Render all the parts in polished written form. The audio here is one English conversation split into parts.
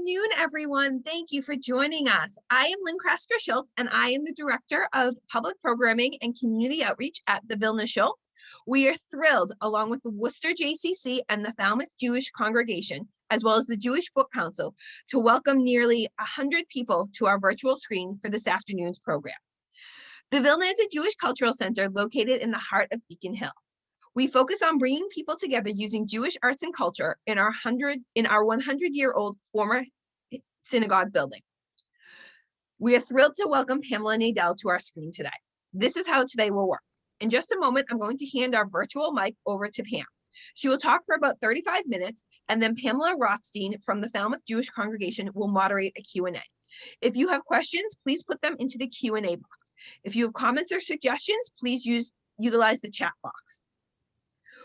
afternoon, everyone. Thank you for joining us. I am Lynn Krasker-Schultz, and I am the Director of Public Programming and Community Outreach at the Vilna Shul. We are thrilled, along with the Worcester JCC and the Falmouth Jewish Congregation, as well as the Jewish Book Council, to welcome nearly 100 people to our virtual screen for this afternoon's program. The Vilna is a Jewish cultural center located in the heart of Beacon Hill. We focus on bringing people together using Jewish arts and culture in our 100-year-old former synagogue building. We are thrilled to welcome Pamela Nadel to our screen today. This is how today will work. In just a moment, I'm going to hand our virtual mic over to Pam. She will talk for about 35 minutes, and then Pamela Rothstein from the Falmouth Jewish Congregation will moderate a Q&A. If you have questions, please put them into the Q&A box. If you have comments or suggestions, please utilize the chat box.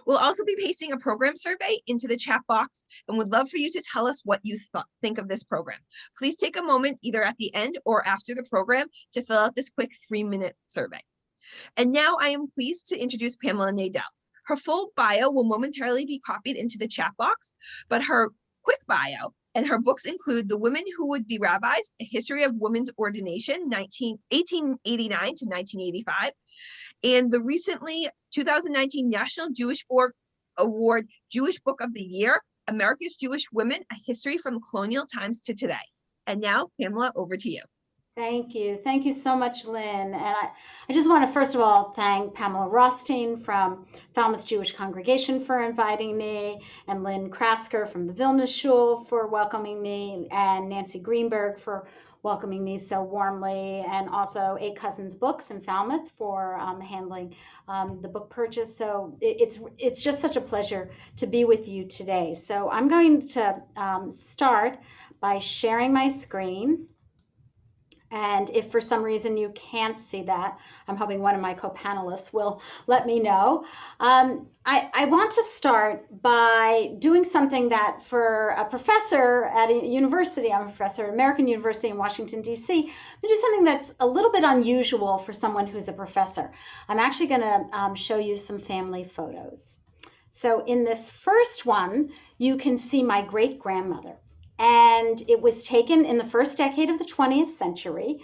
We'll also be pasting a program survey into the chat box and would love for you to tell us what you think of this program. Please take a moment either at the end or after the program to fill out this quick 3-minute survey. And now I am pleased to introduce Pamela Nadel. Her full bio will momentarily be copied into the chat box, but her quick bio and her books include The Women Who Would Be Rabbis, A History of Women's Ordination, 1889 to 1985, and the recently 2019 National Jewish Book Award Jewish Book of the Year, America's Jewish Women, A History from Colonial Times to Today. And now, Pamela, over to you. Thank you. Thank you so much, Lynn. And I just want to, first of all, thank Pamela Rothstein from Falmouth Jewish Congregation for inviting me, and Lynn Krasker from the Vilna Shul for welcoming me, and Nancy Greenberg for welcoming me so warmly, and also Eight Cousins Books in Falmouth for handling the book purchase. So it's just such a pleasure to be with you today. So I'm going to start by sharing my screen. And if for some reason you can't see that, I'm hoping one of my co-panelists will let me know. I want to start by doing something that for a professor at a university, I'm a professor at American University in Washington, D.C., I do something that's a little bit unusual for someone who's a professor. I'm actually going to show you some family photos. So in this first one, you can see my great-grandmother. And it was taken in the first decade of the 20th century.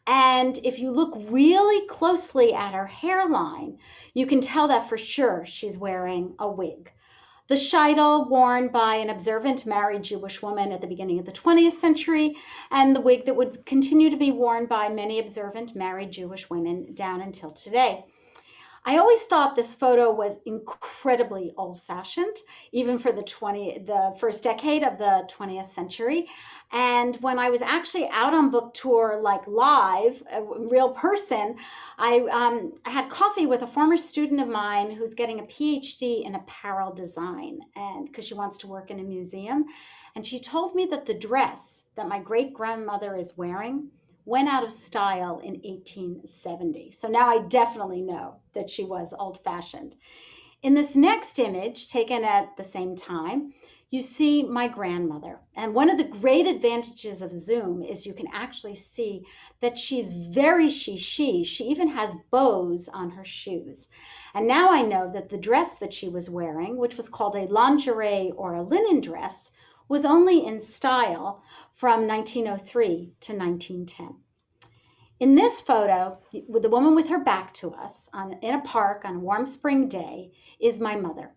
And if you look really closely at her hairline, you can tell that for sure she's wearing a wig. The sheitel worn by an observant married Jewish woman at the beginning of the 20th century, and the wig that would continue to be worn by many observant married Jewish women down until today. I always thought this photo was incredibly old-fashioned, even for the first decade of the 20th century. And when I was actually out on book tour, like live, a real person, I had coffee with a former student of mine who's getting a PhD in apparel design, and because she wants to work in a museum. And she told me that the dress that my great-grandmother is wearing went out of style in 1870. So now I definitely know that she was old-fashioned. In this next image, taken at the same time, you see my grandmother. And one of the great advantages of Zoom is you can actually see that she's very she. She even has bows on her shoes. And now I know that the dress that she was wearing, which was called a lingerie or a linen dress, was only in style from 1903 to 1910. In this photo, with the woman with her back to us in a park on a warm spring day, is my mother.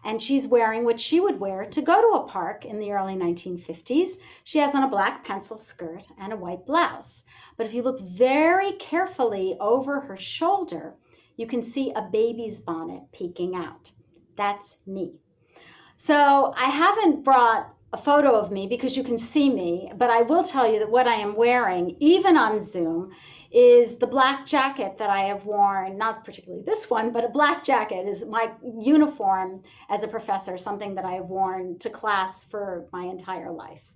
And she's wearing what she would wear to go to a park in the early 1950s. She has on a black pencil skirt and a white blouse. But if you look very carefully over her shoulder, you can see a baby's bonnet peeking out. That's me. So I haven't brought a photo of me because you can see me, but I will tell you that what I am wearing, even on Zoom, is the black jacket that I have worn, not particularly this one, but a black jacket is my uniform as a professor, something that I have worn to class for my entire life.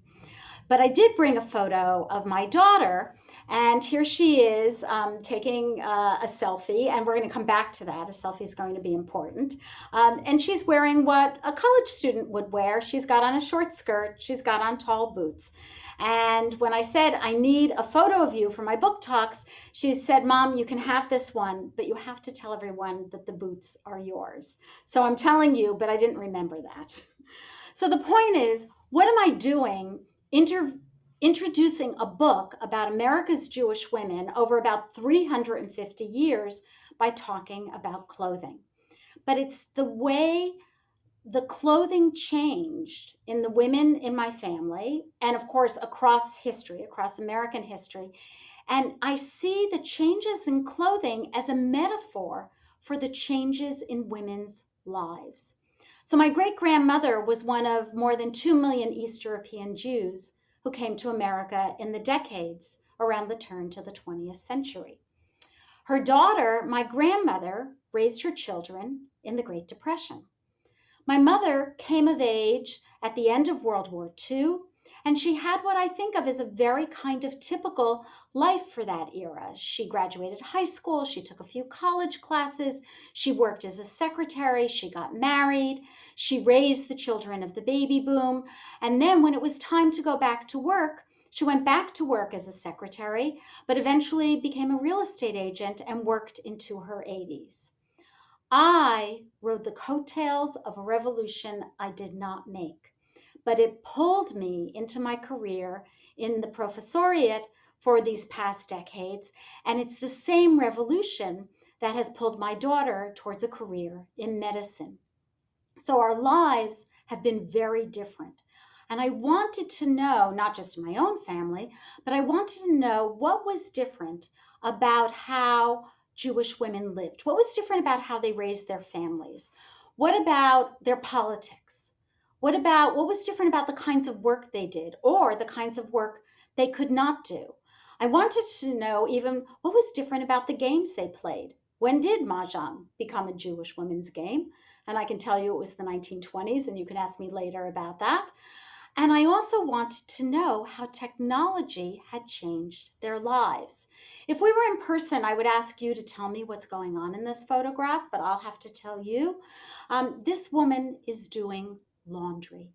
But I did bring a photo of my daughter, and here she is taking a selfie, and we're going to come back to that. A selfie is going to be important. And she's wearing what a college student would wear. She's got on a short skirt. She's got on tall boots. And when I said, I need a photo of you for my book talks, she said, Mom, you can have this one, but you have to tell everyone that the boots are yours. So I'm telling you, but I didn't remember that. So the point is, what am I doing introducing a book about America's Jewish women over about 350 years by talking about clothing. But it's the way the clothing changed in the women in my family, and of course across history, across American history. And I see the changes in clothing as a metaphor for the changes in women's lives. So my great-grandmother was one of more than 2 million East European Jews who came to America in the decades around the turn to the 20th century. Her daughter, my grandmother, raised her children in the Great Depression. My mother came of age at the end of World War II, and she had what I think of as a very kind of typical life for that era. She graduated high school, she took a few college classes, she worked as a secretary, she got married, she raised the children of the baby boom, and then when it was time to go back to work, she went back to work as a secretary, but eventually became a real estate agent and worked into her 80s. I rode the coattails of a revolution I did not make, but it pulled me into my career in the professoriate for these past decades, and it's the same revolution that has pulled my daughter towards a career in medicine. So our lives have been very different. And I wanted to know, not just my own family, but I wanted to know what was different about how Jewish women lived. What was different about how they raised their families? What about their politics? What was different about the kinds of work they did or the kinds of work they could not do? I wanted to know even what was different about the games they played. When did Mahjong become a Jewish women's game? And I can tell you it was the 1920s, and you can ask me later about that. And I also wanted to know how technology had changed their lives. If we were in person, I would ask you to tell me what's going on in this photograph, but I'll have to tell you. This woman is doing laundry.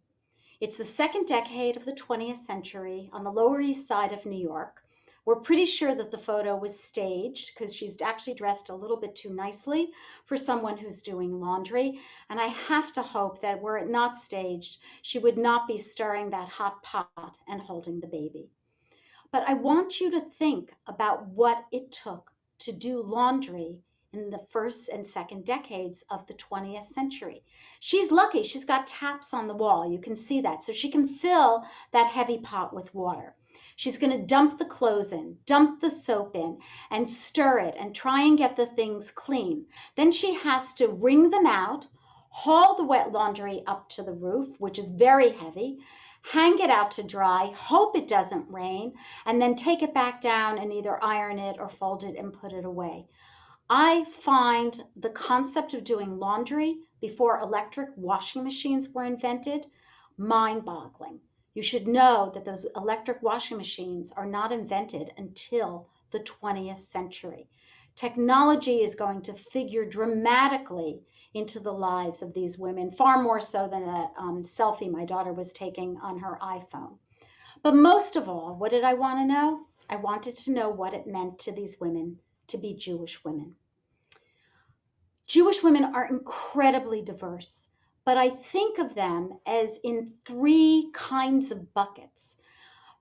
It's the second decade of the 20th century on the Lower East Side of New York. We're pretty sure that the photo was staged because she's actually dressed a little bit too nicely for someone who's doing laundry. And I have to hope that were it not staged, she would not be stirring that hot pot and holding the baby. But I want you to think about what it took to do laundry in the first and second decades of the 20th century. She's lucky. She's got taps on the wall. You can see that. So she can fill that heavy pot with water. She's going to dump the clothes in, dump the soap in, and stir it and try and get the things clean. Then she has to wring them out, haul the wet laundry up to the roof, which is very heavy, hang it out to dry, hope it doesn't rain, and then take it back down and either iron it or fold it and put it away. I find the concept of doing laundry before electric washing machines were invented mind-boggling. You should know that those electric washing machines are not invented until the 20th century. Technology is going to figure dramatically into the lives of these women, far more so than a selfie my daughter was taking on her iPhone. But most of all, what did I want to know? I wanted to know what it meant to these women to be Jewish women. Jewish women are incredibly diverse, but I think of them as in three kinds of buckets.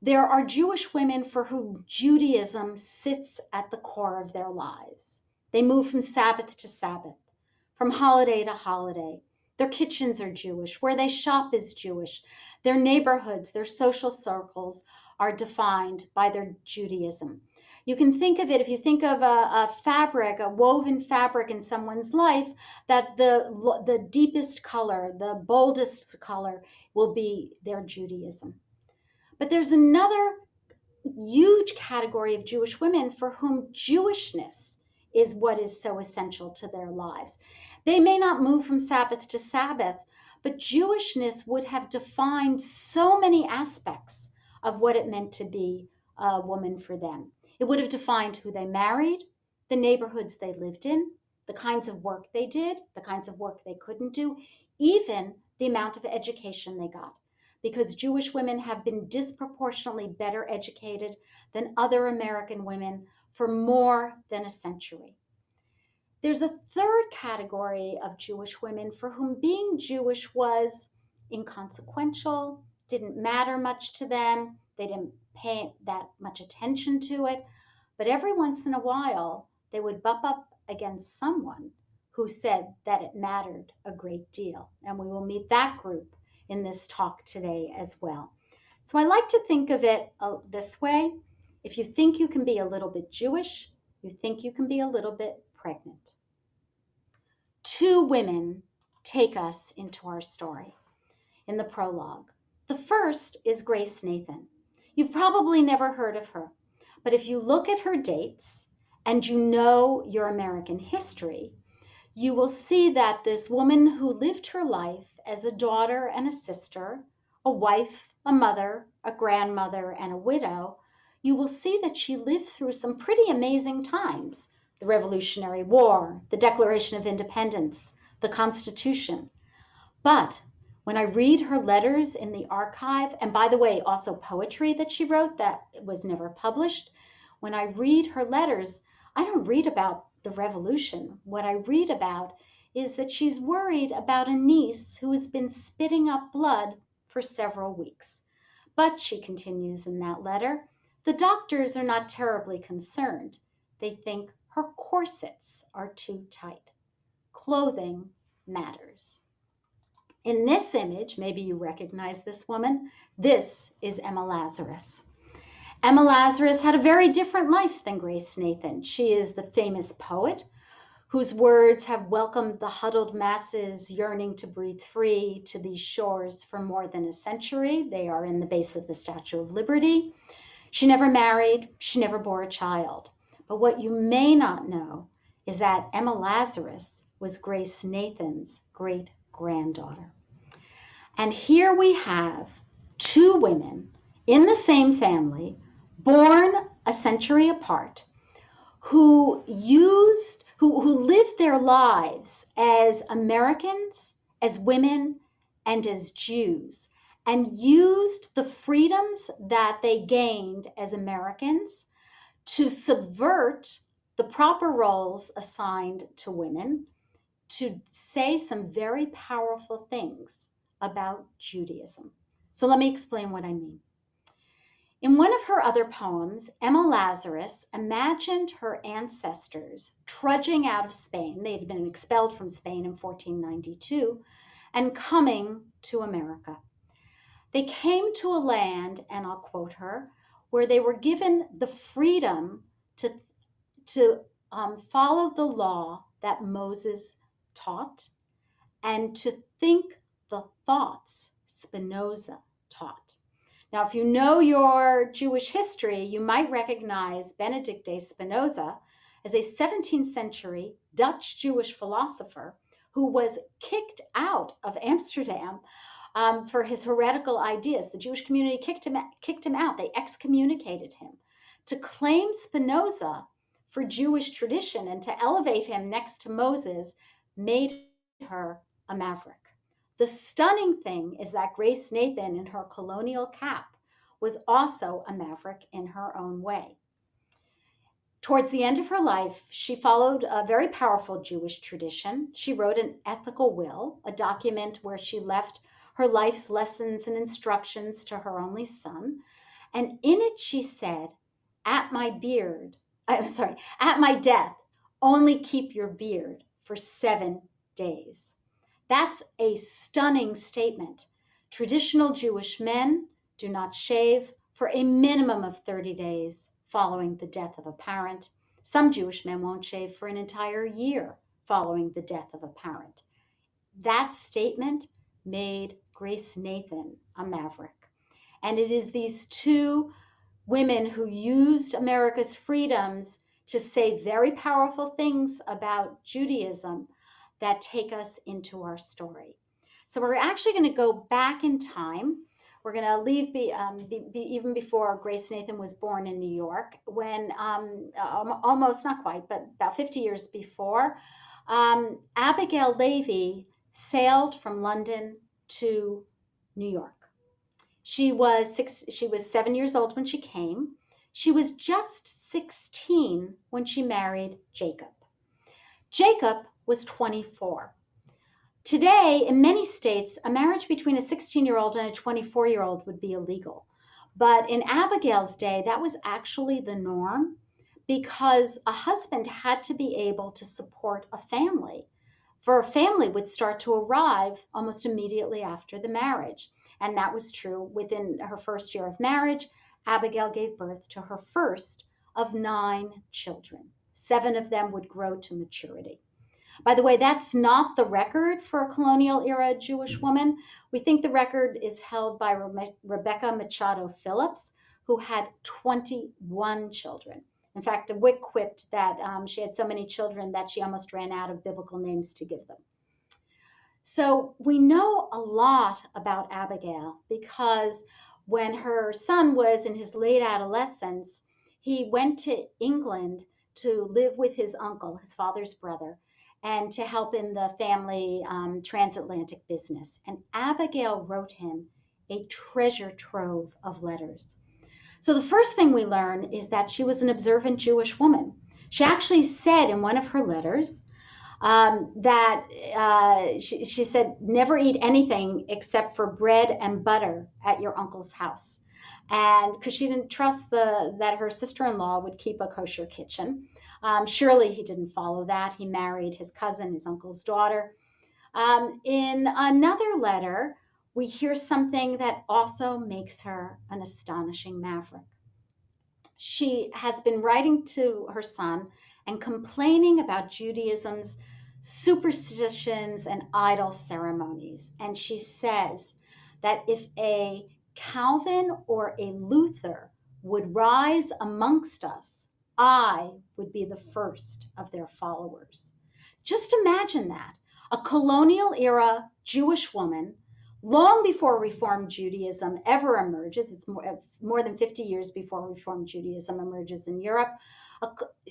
There are Jewish women for whom Judaism sits at the core of their lives. They move from Sabbath to Sabbath, from holiday to holiday. Their kitchens are Jewish. Where they shop is Jewish. Their neighborhoods, their social circles are defined by their Judaism. You can think of it, if you think of a fabric, a woven fabric in someone's life, that the deepest color, the boldest color will be their Judaism. But there's another huge category of Jewish women for whom Jewishness is what is so essential to their lives. They may not move from Sabbath to Sabbath, but Jewishness would have defined so many aspects of what it meant to be a woman for them. It would have defined who they married, the neighborhoods they lived in, the kinds of work they did, the kinds of work they couldn't do, even the amount of education they got. Because Jewish women have been disproportionately better educated than other American women for more than a century. There's a third category of Jewish women for whom being Jewish was inconsequential, didn't matter much to them. They didn't pay that much attention to it. But every once in a while, they would bump up against someone who said that it mattered a great deal. And we will meet that group in this talk today as well. So I like to think of it this way. If you think you can be a little bit Jewish, you think you can be a little bit pregnant. Two women take us into our story in the prologue. The first is Grace Nathan. You've probably never heard of her, but if you look at her dates and you know your American history, you will see that this woman who lived her life as a daughter and a sister, a wife, a mother, a grandmother, and a widow, you will see that she lived through some pretty amazing times. The Revolutionary War, the Declaration of Independence, the Constitution. But when I read her letters in the archive, and by the way, also poetry that she wrote that was never published, when I read her letters, I don't read about the revolution. What I read about is that she's worried about a niece who has been spitting up blood for several weeks. But, she continues in that letter, the doctors are not terribly concerned. They think her corsets are too tight. Clothing matters. In this image, maybe you recognize this woman, this is Emma Lazarus. Emma Lazarus had a very different life than Grace Nathan. She is the famous poet whose words have welcomed the huddled masses yearning to breathe free to these shores for more than a century. They are in the base of the Statue of Liberty. She never married, she never bore a child. But what you may not know is that Emma Lazarus was Grace Nathan's great-granddaughter. And here we have two women in the same family, born a century apart, who lived their lives as Americans, as women, and as Jews, and used the freedoms that they gained as Americans to subvert the proper roles assigned to women, to say some very powerful things about Judaism. So let me explain what I mean. In one of her other poems, Emma Lazarus imagined her ancestors trudging out of Spain. They had been expelled from Spain in 1492 and coming to America. They came to a land, and I'll quote her, where they were given the freedom to follow the law that Moses taught and to think the thoughts Spinoza taught. Now, if you know your Jewish history, you might recognize Benedict de Spinoza as a 17th century Dutch Jewish philosopher who was kicked out of Amsterdam for his heretical ideas. The Jewish community kicked him out. They excommunicated him. To claim Spinoza for Jewish tradition and to elevate him next to Moses made her a maverick. The stunning thing is that Grace Nathan, in her colonial cap, was also a maverick in her own way. Towards the end of her life, she followed a very powerful Jewish tradition. She wrote an ethical will, a document where she left her life's lessons and instructions to her only son. And in it she said, at my death, only keep your beard for 7 days. That's a stunning statement. Traditional Jewish men do not shave for a minimum of 30 days following the death of a parent. Some Jewish men won't shave for an entire year following the death of a parent. That statement made Grace Nathan a maverick. And it is these two women who used America's freedoms to say very powerful things about Judaism that take us into our story. So we're actually going to go back in time. We're going to leave even before Grace Nathan was born in New York, when almost, not quite, but about 50 years before, Abigail Levy sailed from London to New York. She was 7 years old when she came. She was just 16 when she married Jacob. Jacob was 24. Today, in many states, a marriage between a 16-year-old and a 24-year-old would be illegal. But in Abigail's day, that was actually the norm because a husband had to be able to support a family. For a family would start to arrive almost immediately after the marriage. And that was true within her first year of marriage. Abigail gave birth to her first of 9 children. 7 of them would grow to maturity. By the way, that's not the record for a colonial era Jewish woman. We think the record is held by Rebecca Machado Phillips, who had 21 children. In fact, a Wick quipped that she had so many children that she almost ran out of biblical names to give them. So we know a lot about Abigail because when her son was in his late adolescence, he went to England to live with his uncle, his father's brother, and to help in the family transatlantic business. And Abigail wrote him a treasure trove of letters. So the first thing we learn is that she was an observant Jewish woman. She actually said in one of her letters that she said, never eat anything except for bread and butter at your uncle's house. And because she didn't trust that her sister-in-law would keep a kosher kitchen. Surely he didn't follow that. He married his cousin, his uncle's daughter. In another letter, we hear something that also makes her an astonishing maverick. She has been writing to her son and complaining about Judaism's superstitions and idol ceremonies. And she says that if a Calvin or a Luther would rise amongst us, I would be the first of their followers. Just imagine that. A colonial era Jewish woman, long before Reform Judaism ever emerges, it's more than 50 years before Reform Judaism emerges in Europe,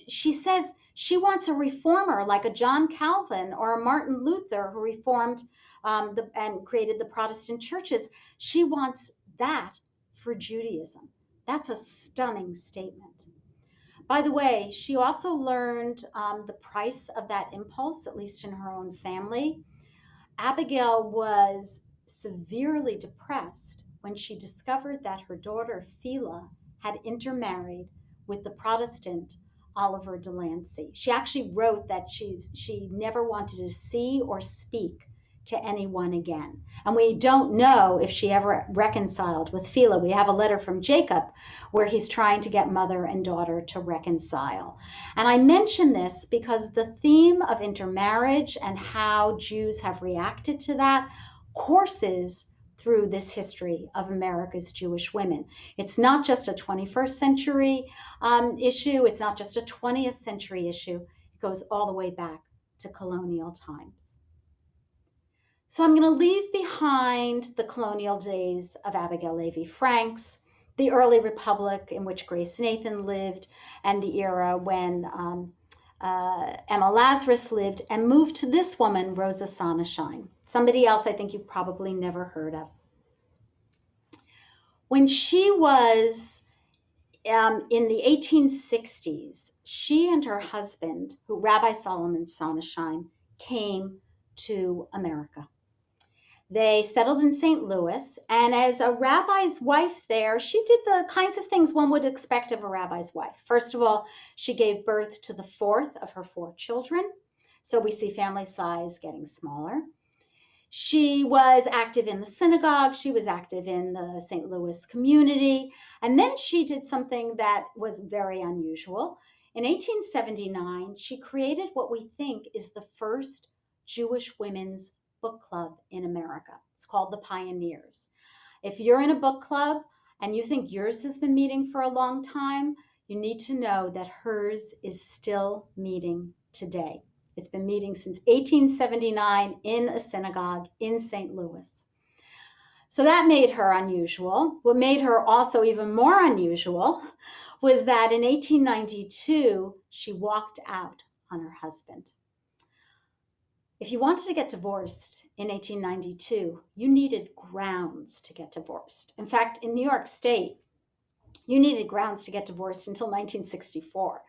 she says she wants a reformer like a John Calvin or a Martin Luther who reformed and created the Protestant churches. She wants that for Judaism. That's a stunning statement. By the way, she also learned the price of that impulse, at least in her own family. Abigail was severely depressed when she discovered that her daughter Phila had intermarried with the Protestant Oliver Delancey. She actually wrote that she never wanted to see or speak to anyone again. And we don't know if she ever reconciled with Phila. We have a letter from Jacob where he's trying to get mother and daughter to reconcile. And I mention this because the theme of intermarriage and how Jews have reacted to that courses through this history of America's Jewish women. It's not just a 21st century issue. It's not just a 20th century issue. It goes all the way back to colonial times. So I'm going to leave behind the colonial days of Abigail Levy Franks, the early republic in which Grace Nathan lived, and the era when Emma Lazarus lived, and move to this woman, Rosa Saneshine, somebody else I think you've probably never heard of. When she was in the 1860s, she and her husband, who Rabbi Solomon Saneshine, came to America. They settled in St. Louis, and as a rabbi's wife there, she did the kinds of things one would expect of a rabbi's wife. First of all, she gave birth to the 4th of her 4 children, so we see family size getting smaller. She was active in the synagogue, she was active in the St. Louis community, and then she did something that was very unusual. In 1879, she created what we think is the first Jewish women's book club in America. It's called the Pioneers. If you're in a book club and you think yours has been meeting for a long time, you need to know that hers is still meeting today. It's been meeting since 1879 in a synagogue in St. Louis. So that made her unusual. What made her also even more unusual was that in 1892, she walked out on her husband. If you wanted to get divorced in 1892, you needed grounds to get divorced. In fact, in New York State, you needed grounds to get divorced until 1964.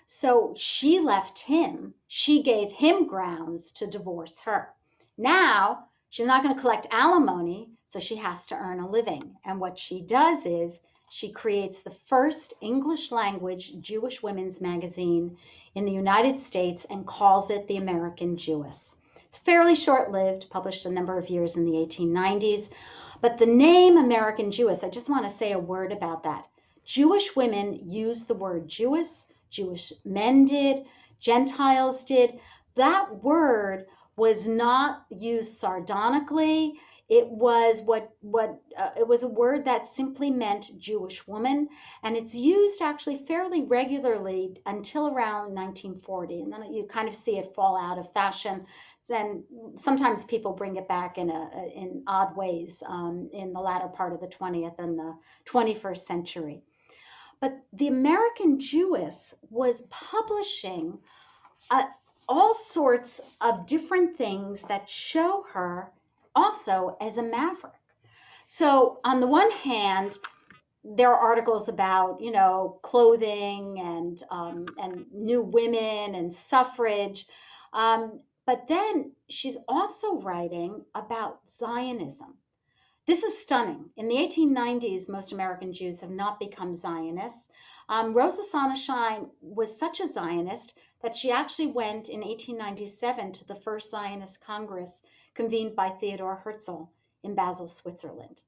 So she left him, she gave him grounds to divorce her. Now, she's not going to collect alimony, so she has to earn a living. And what she does is she creates the first English language Jewish women's magazine in the United States and calls it the American Jewess. It's fairly short-lived, published a number of years in the 1890s. But the name American Jewess, I just want to say a word about that. Jewish women use the word Jewess, Jewish men did, Gentiles did. That word was not used sardonically. It was it was a word that simply meant Jewish woman, and it's used actually fairly regularly until around 1940, and then you kind of see it fall out of fashion. Then sometimes people bring it back in odd ways in the latter part of the 20th and the 21st century. But the American Jewess was publishing all sorts of different things that show her also as a maverick. So on the one hand, there are articles about, you know, clothing and new women and suffrage. But then she's also writing about Zionism. This is stunning. In the 1890s, most American Jews have not become Zionists. Rosa Saneshine was such a Zionist that she actually went in 1897 to the first Zionist Congress convened by Theodor Herzl in Basel, Switzerland.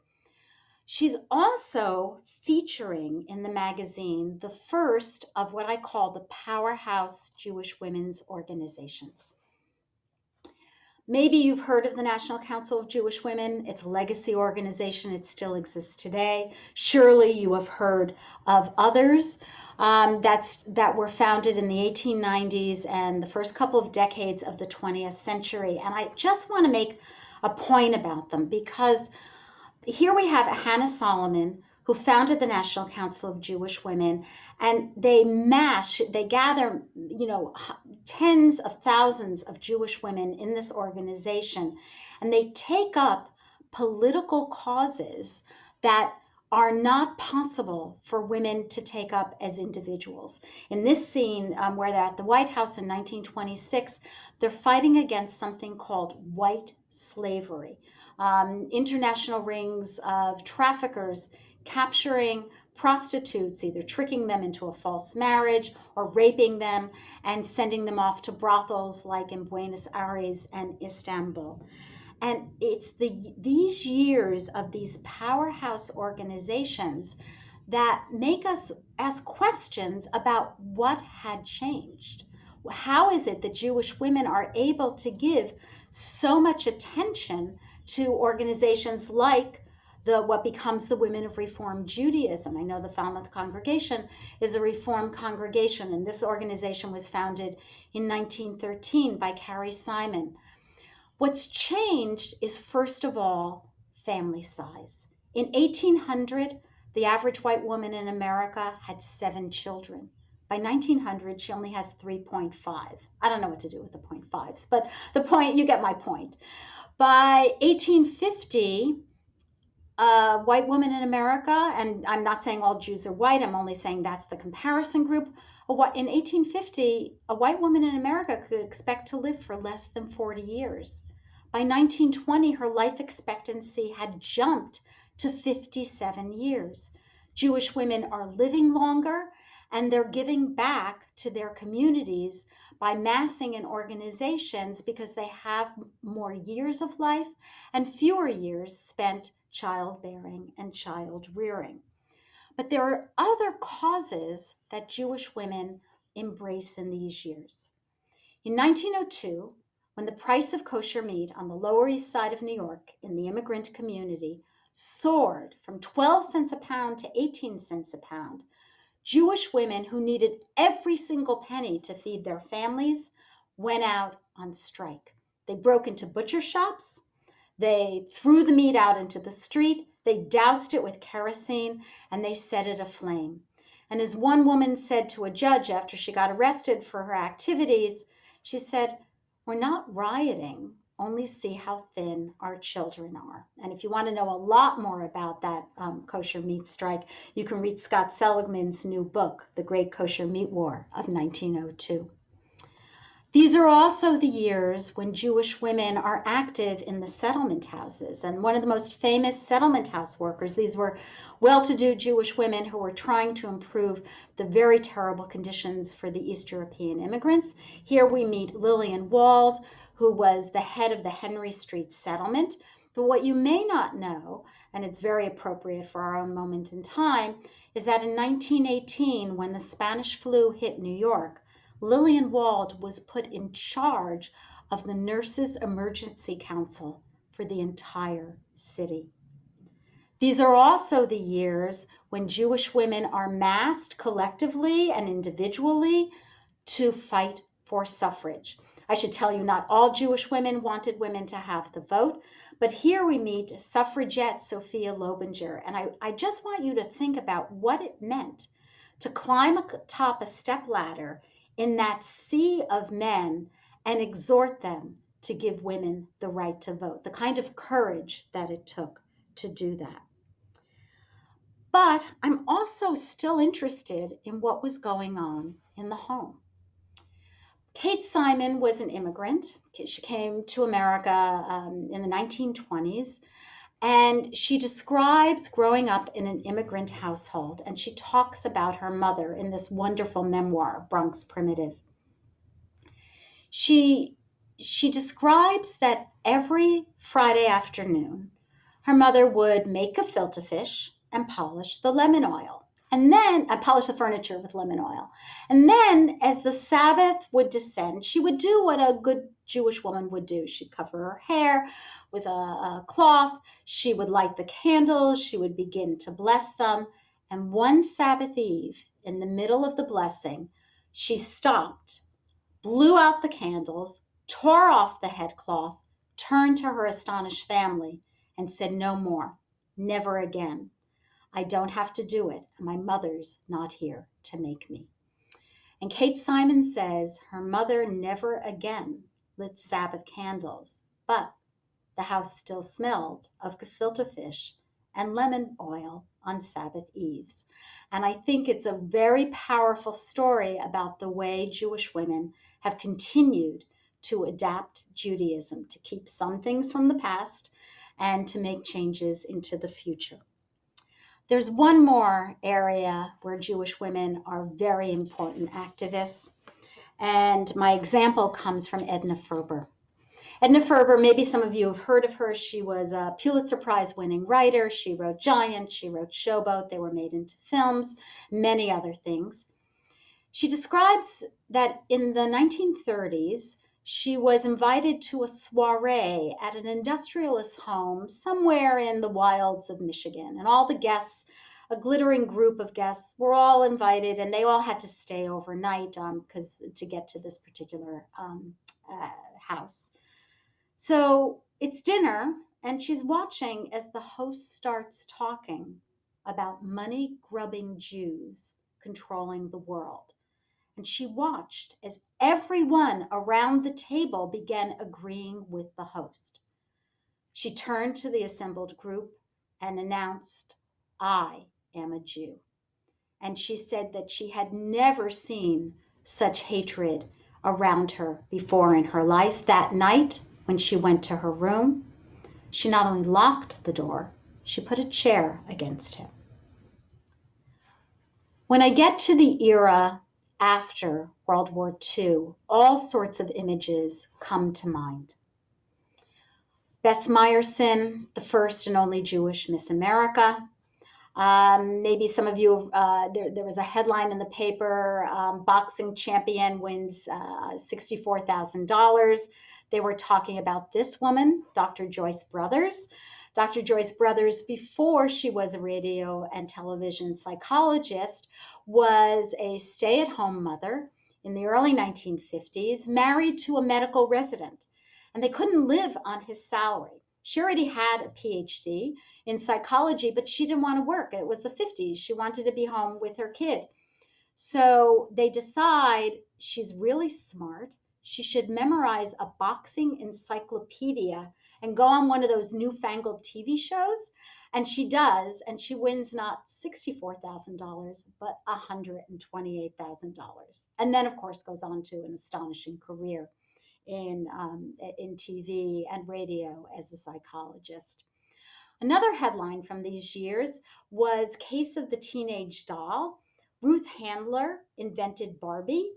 She's also featuring in the magazine the first of what I call the powerhouse Jewish women's organizations. Maybe you've heard of the National Council of Jewish Women. It's a legacy organization. It still exists today. Surely you have heard of others that were founded in the 1890s and the first couple of decades of the 20th century. And I just want to make a point about them because here we have Hannah Solomon, who founded the National Council of Jewish Women, and they gather, you know, tens of thousands of Jewish women in this organization, and they take up political causes that are not possible for women to take up as individuals. In this scene, where they're at the White House in 1926, they're fighting against something called white slavery. International rings of traffickers capturing prostitutes, either tricking them into a false marriage or raping them and sending them off to brothels like in Buenos Aires and Istanbul. And it's these years of these powerhouse organizations that make us ask questions about what had changed. How is it that Jewish women are able to give so much attention to organizations like what becomes the Women of Reform Judaism? I know the Falmouth congregation is a Reform congregation, and this organization was founded in 1913 by Carrie Simon. What's changed is, first of all, family size. In 1800, the average white woman in America had 7 children. By 1900, she only has 3.5. I don't know what to do with the 0.5s, but the point, you get my point. By 1850, a white woman in America, and I'm not saying all Jews are white, I'm only saying that's the comparison group. In 1850, a white woman in America could expect to live for less than 40 years. By 1920, her life expectancy had jumped to 57 years. Jewish women are living longer, and they're giving back to their communities by massing in organizations because they have more years of life and fewer years spent childbearing and child rearing. But there are other causes that Jewish women embrace in these years. In 1902, when the price of kosher meat on the Lower East Side of New York in the immigrant community soared from 12 cents a pound to 18 cents a pound, Jewish women who needed every single penny to feed their families went out on strike. They broke into butcher shops, they threw the meat out into the street, they doused it with kerosene, and they set it aflame. And as one woman said to a judge after she got arrested for her activities, she said, "We're not rioting, only see how thin our children are." And if you want to know a lot more about that kosher meat strike, you can read Scott Seligman's new book, The Great Kosher Meat War of 1902. These are also the years when Jewish women are active in the settlement houses. And one of the most famous settlement house workers, these were well-to-do Jewish women who were trying to improve the very terrible conditions for the East European immigrants. Here we meet Lillian Wald, who was the head of the Henry Street settlement. But what you may not know, and it's very appropriate for our own moment in time, is that in 1918, when the Spanish flu hit New York, Lillian Wald was put in charge of the Nurses Emergency Council for the entire city. These are also the years when Jewish women are massed collectively and individually to fight for suffrage. I should tell you, not all Jewish women wanted women to have the vote, but here we meet suffragette Sophia Lobinger, and I just want you to think about what it meant to climb atop a stepladder in that sea of men and exhort them to give women the right to vote, the kind of courage that it took to do that. But I'm also still interested in what was going on in the home. Kate Simon was an immigrant. She came to America in the 1920s, and she describes growing up in an immigrant household, and she talks about her mother in this wonderful memoir, Bronx Primitive. She describes that every Friday afternoon, her mother would make a filter-fish and polish the lemon oil. And then I polish the furniture with lemon oil. And then as the Sabbath would descend, she would do what a good Jewish woman would do. She'd cover her hair with a cloth. She would light the candles. She would begin to bless them. And one Sabbath Eve, in the middle of the blessing, she stopped, blew out the candles, tore off the headcloth, turned to her astonished family, and said, "No more, never again. I don't have to do it, and my mother's not here to make me." And Kate Simon says her mother never again lit Sabbath candles, but the house still smelled of gefilte fish and lemon oil on Sabbath eves. And I think it's a very powerful story about the way Jewish women have continued to adapt Judaism, to keep some things from the past and to make changes into the future. There's one more area where Jewish women are very important activists, and my example comes from Edna Ferber. Edna Ferber, maybe some of you have heard of her. She was a Pulitzer Prize winning writer. She wrote Giant, she wrote Showboat. They were made into films, many other things. She describes that in the 1930s, she was invited to a soiree at an industrialist home somewhere in the wilds of Michigan. And all the guests, a glittering group of guests, were all invited, and they all had to stay overnight because to get to this particular house. So it's dinner, and she's watching as the host starts talking about money-grubbing Jews controlling the world. And she watched as everyone around the table began agreeing with the host. She turned to the assembled group and announced, "I am a Jew." And she said that she had never seen such hatred around her before in her life. That night, when she went to her room, she not only locked the door, she put a chair against him. When I get to the era after World War II, all sorts of images come to mind. Bess Meyerson, the first and only Jewish Miss America. Maybe some of you, there was a headline in the paper, boxing champion wins $64,000. They were talking about this woman, Dr. Joyce Brothers. Dr. Joyce Brothers, before she was a radio and television psychologist, was a stay-at-home mother in the early 1950s, married to a medical resident, and they couldn't live on his salary. She already had a PhD in psychology, but she didn't want to work. It was the 50s. She wanted to be home with her kid. So they decide she's really smart. She should memorize a boxing encyclopedia and go on one of those newfangled TV shows And she does, and she wins not $64,000, but $128,000. And then, of course, goes on to an astonishing career in TV and radio as a psychologist. Another headline from these years was Case of the Teenage Doll. Ruth Handler invented Barbie.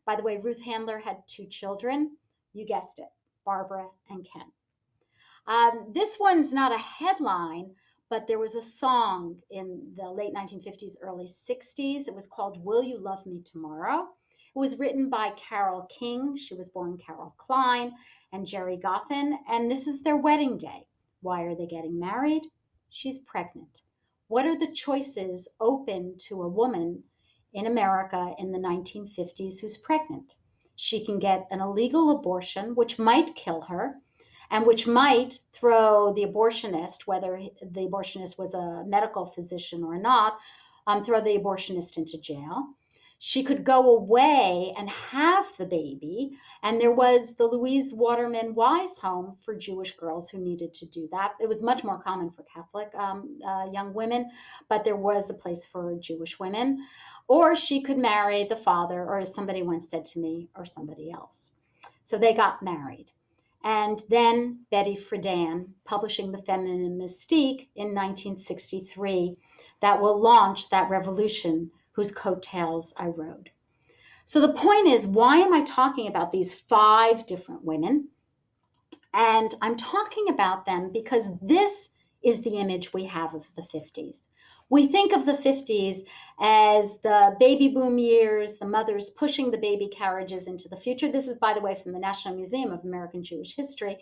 By the way, Ruth Handler had 2 children. You guessed it, Barbara and Ken. This one's not a headline, but there was a song in the late 1950s, early 60s. It was called Will You Love Me Tomorrow? It was written by Carole King. She was born Carol Klein, and Jerry Goffin, and this is their wedding day. Why are they getting married? She's pregnant. What are the choices open to a woman in America in the 1950s who's pregnant? She can get an illegal abortion, which might kill her, and which might throw the abortionist, whether the abortionist was a medical physician or not, throw the abortionist into jail. She could go away and have the baby, and there was the Louise Waterman Wise Home for Jewish girls who needed to do that. It was much more common for Catholic young women, but there was a place for Jewish women. Or she could marry the father, or as somebody once said to me, or somebody else. So they got married. And then Betty Friedan, publishing The Feminine Mystique in 1963, that will launch that revolution whose coattails I rode. So the point is, why am I talking about these 5 different women? And I'm talking about them because this is the image we have of the 50s. We think of the 50s as the baby boom years, the mothers pushing the baby carriages into the future. This is, by the way, from the National Museum of American Jewish History.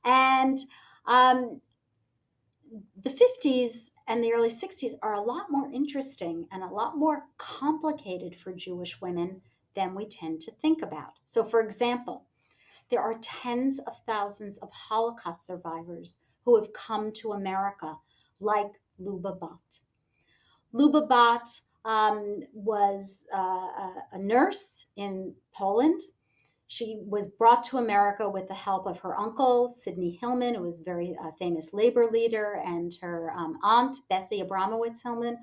And the 50s and the early 60s are a lot more interesting and a lot more complicated for Jewish women than we tend to think about. So, for example, there are tens of thousands of Holocaust survivors who have come to America, like Lubabat. Lubabat was a nurse in Poland. She was brought to America with the help of her uncle, Sidney Hillman, who was a very famous labor leader, and her aunt, Bessie Hillman,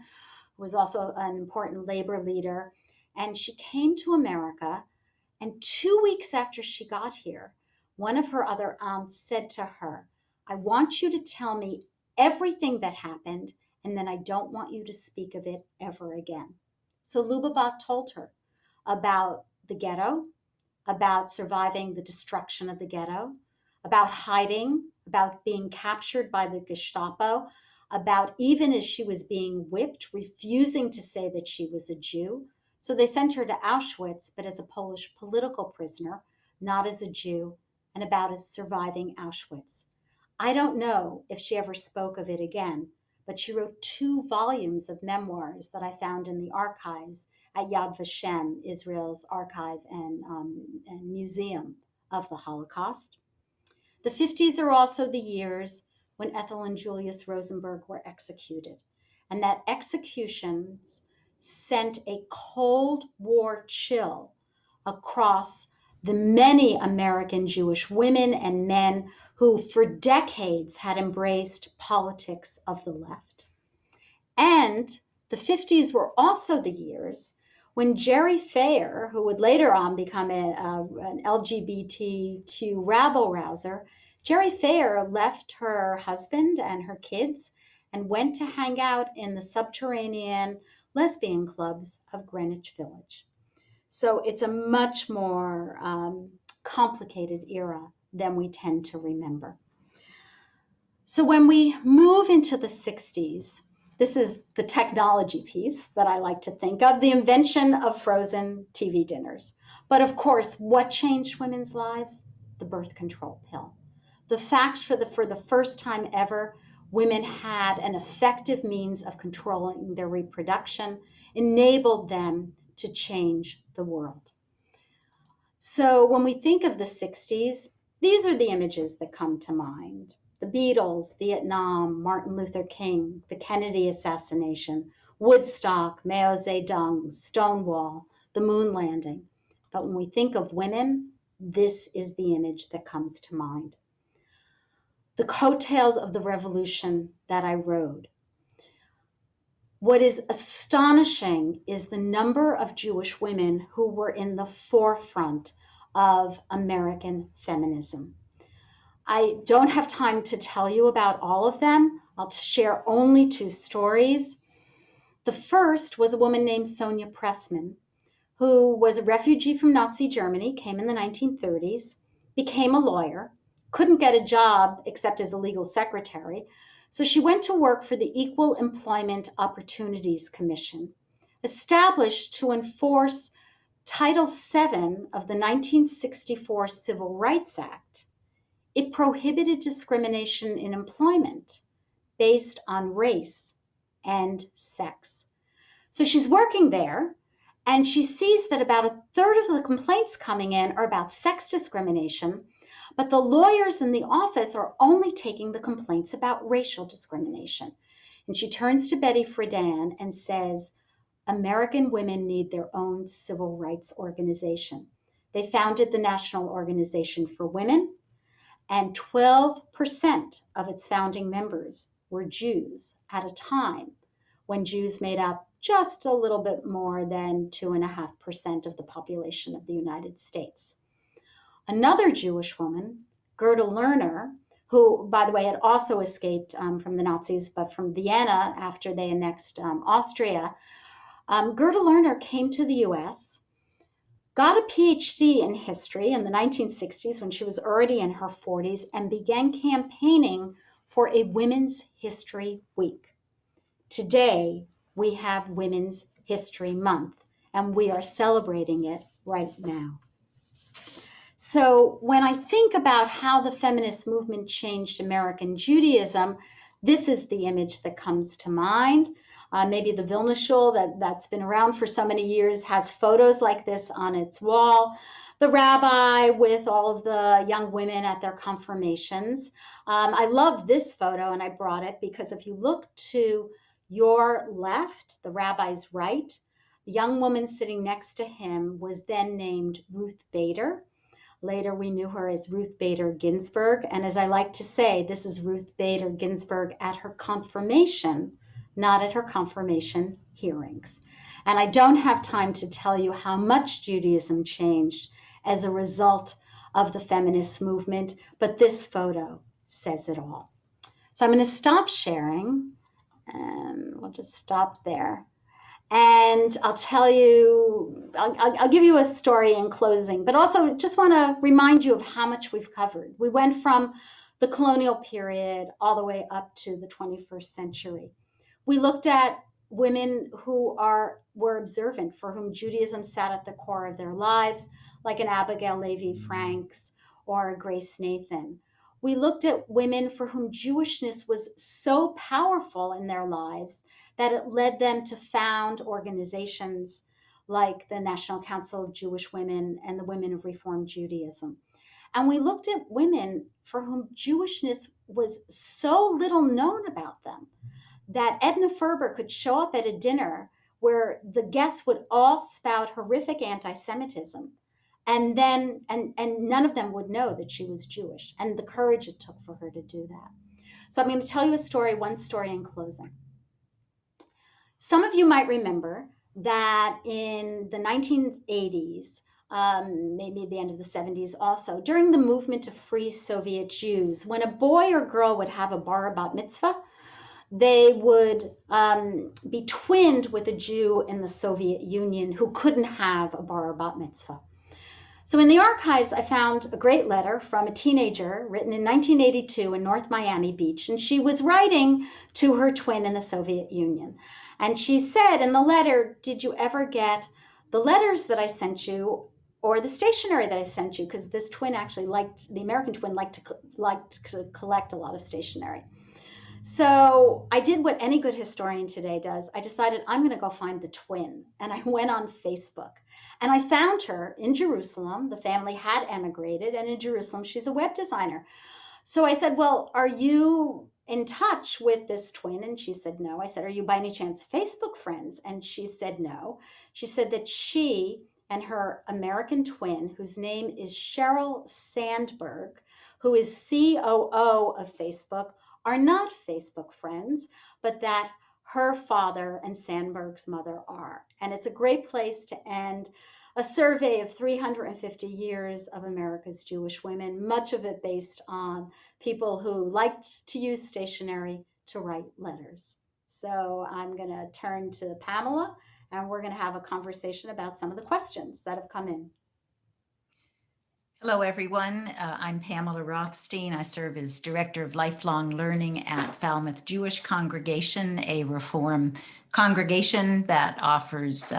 who was also an important labor leader. And she came to America, and 2 weeks after she got here, one of her other aunts said to her, I want you to tell me everything that happened, and then I don't want you to speak of it ever again. So Lubabat told her about the ghetto, about surviving the destruction of the ghetto, about hiding, about being captured by the Gestapo, about even as she was being whipped, refusing to say that she was a Jew. So they sent her to Auschwitz, but as a Polish political prisoner, not as a Jew, and about as surviving Auschwitz. I don't know if she ever spoke of it again, but she wrote 2 volumes of memoirs that I found in the archives at Yad Vashem, Israel's archive and museum of the Holocaust. The 50s are also the years when Ethel and Julius Rosenberg were executed, and that executions sent a Cold War chill across the many American Jewish women and men who for decades had embraced politics of the left. And the 50s were also the years when Jerry Fayer, who would later on become an LGBTQ rabble-rouser, Jerry Fayer left her husband and her kids and went to hang out in the subterranean lesbian clubs of Greenwich Village. So it's a much more complicated era than we tend to remember. So when we move into the 60s, this is the technology piece that I like to think of, the invention of frozen TV dinners. But of course, what changed women's lives? The birth control pill. The fact for the first time ever, women had an effective means of controlling their reproduction, enabled them to change the world. So when we think of the 60s, these are the images that come to mind. The Beatles, Vietnam, Martin Luther King, the Kennedy assassination, Woodstock, Mao Zedong, Stonewall, the moon landing. But when we think of women, this is the image that comes to mind. the coattails of the revolution that I rode. What is astonishing is the number of Jewish women who were in the forefront of American feminism. I don't have time to tell you about all of them. I'll share only two stories. The first was a woman named Sonia Pressman, who was a refugee from Nazi Germany, came in the 1930s, became a lawyer, couldn't get a job except as a legal secretary, so she went to work for the Equal Employment Opportunities Commission, established to enforce Title VII of the 1964 Civil Rights Act. It prohibited discrimination in employment based on race and sex. So she's working there, and she sees that about a third of the complaints coming in are about sex discrimination, but the lawyers in the office are only taking the complaints about racial discrimination. And she turns to Betty Friedan and says, American women need their own civil rights organization. They founded the National Organization for Women, and 12% of its founding members were Jews at a time when Jews made up just a little bit more than 2.5% of the population of the United States. Another Jewish woman, Gerda Lerner, who, by the way, had also escaped from the Nazis, but from Vienna after they annexed Austria, Gerda Lerner came to the US, got a PhD in history in the 1960s when she was already in her 40s, and began campaigning for a Women's History Week. Today, we have Women's History Month, and we are celebrating it right now. So when I think about how the feminist movement changed American Judaism, this is the image that comes to mind. Maybe the Vilna Shul that's been around for so many years has photos like this on its wall. The rabbi with all of the young women at their confirmations. I love this photo, and I brought it because if you look to your left, the rabbi's right, the young woman sitting next to him was then named Ruth Bader. Later, we knew her as Ruth Bader Ginsburg. And as I like to say, this is Ruth Bader Ginsburg at her confirmation, not at her confirmation hearings. And I don't have time to tell you how much Judaism changed as a result of the feminist movement, but this photo says it all. So I'm going to stop sharing, and we'll just stop there. And I'll tell you, I'll give you a story in closing, but also just want to remind you of how much we've covered. We went from the colonial period all the way up to the 21st century. We looked at women who were observant, for whom Judaism sat at the core of their lives, like an Abigail Levy Franks or a Grace Nathan. We looked at women for whom Jewishness was so powerful in their lives that it led them to found organizations like the National Council of Jewish Women and the Women of Reform Judaism. And we looked at women for whom Jewishness was so little known about them that Edna Ferber could show up at a dinner where the guests would all spout horrific anti-Semitism, and none of them would know that she was Jewish, and the courage it took for her to do that. So I'm going to tell you one story in closing. Some of you might remember that in the 1980s, maybe the end of the 70s also, during the movement to free Soviet Jews, when a boy or girl would have a bar or bat mitzvah, they would be twinned with a Jew in the Soviet Union who couldn't have a bar or bat mitzvah. So in the archives, I found a great letter from a teenager written in 1982 in North Miami Beach, and she was writing to her twin in the Soviet Union. And she said in the letter, did you ever get the letters that I sent you or the stationery that I sent you? Because this twin actually the American twin liked to collect a lot of stationery. So I did what any good historian today does. I decided I'm going to go find the twin. And I went on Facebook. And I found her in Jerusalem. The family had emigrated. And in Jerusalem, she's a web designer. So I said, well, are you in touch with this twin? And she said, no. I said, are you by any chance Facebook friends? And she said, no. She said that she and her American twin, whose name is Cheryl Sandberg, who is COO of Facebook, are not Facebook friends, but that her father and Sandberg's mother are. And it's a great place to end a survey of 350 years of America's Jewish women, much of it based on people who liked to use stationery to write letters. So I'm going to turn to Pamela, and we're going to have a conversation about some of the questions that have come in. Hello, everyone. I'm Pamela Rothstein. I serve as Director of Lifelong Learning at Falmouth Jewish Congregation, a Reform congregation that offers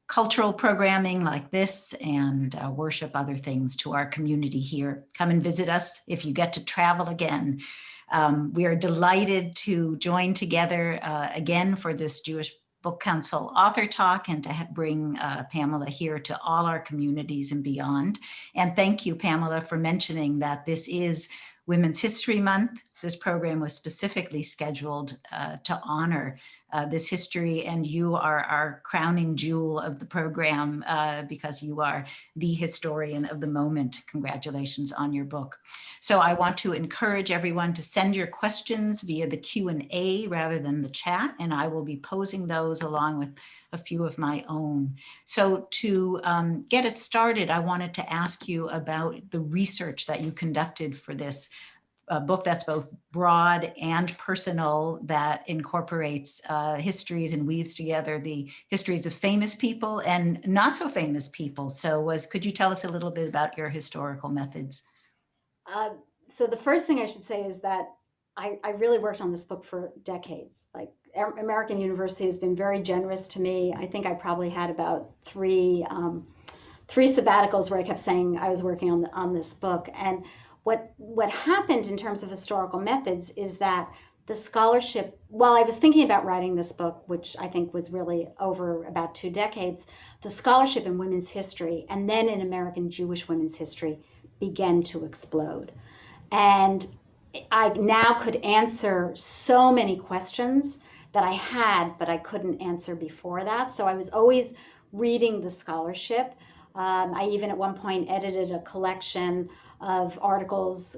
cultural programming like this and worship, other things to our community here. Come and visit us if you get to travel again. We are delighted to join together again for this Jewish Book Council author talk and to bring Pamela here to all our communities and beyond. And thank you, Pamela, for mentioning that this is Women's History Month. This program was specifically scheduled to honor this history, and you are our crowning jewel of the program because you are the historian of the moment. Congratulations on your book. So I want to encourage everyone to send your questions via the Q&A rather than the chat, and I will be posing those along with a few of my own. So to get it started, I wanted to ask you about the research that you conducted for this book that's both broad and personal, that incorporates histories and weaves together the histories of famous people and not so famous people. So could you tell us a little bit about your historical methods? So the first thing I should say is that I really worked on this book for decades. Like, American University has been very generous to me. I think I probably had about three sabbaticals where I kept saying I was working on this book. And what happened in terms of historical methods is that the scholarship, while I was thinking about writing this book, which I think was really over about 2 decades, the scholarship in women's history and then in American Jewish women's history began to explode. And I now could answer so many questions that I had, but I couldn't answer before that. So I was always reading the scholarship. I even at one point edited a collection of articles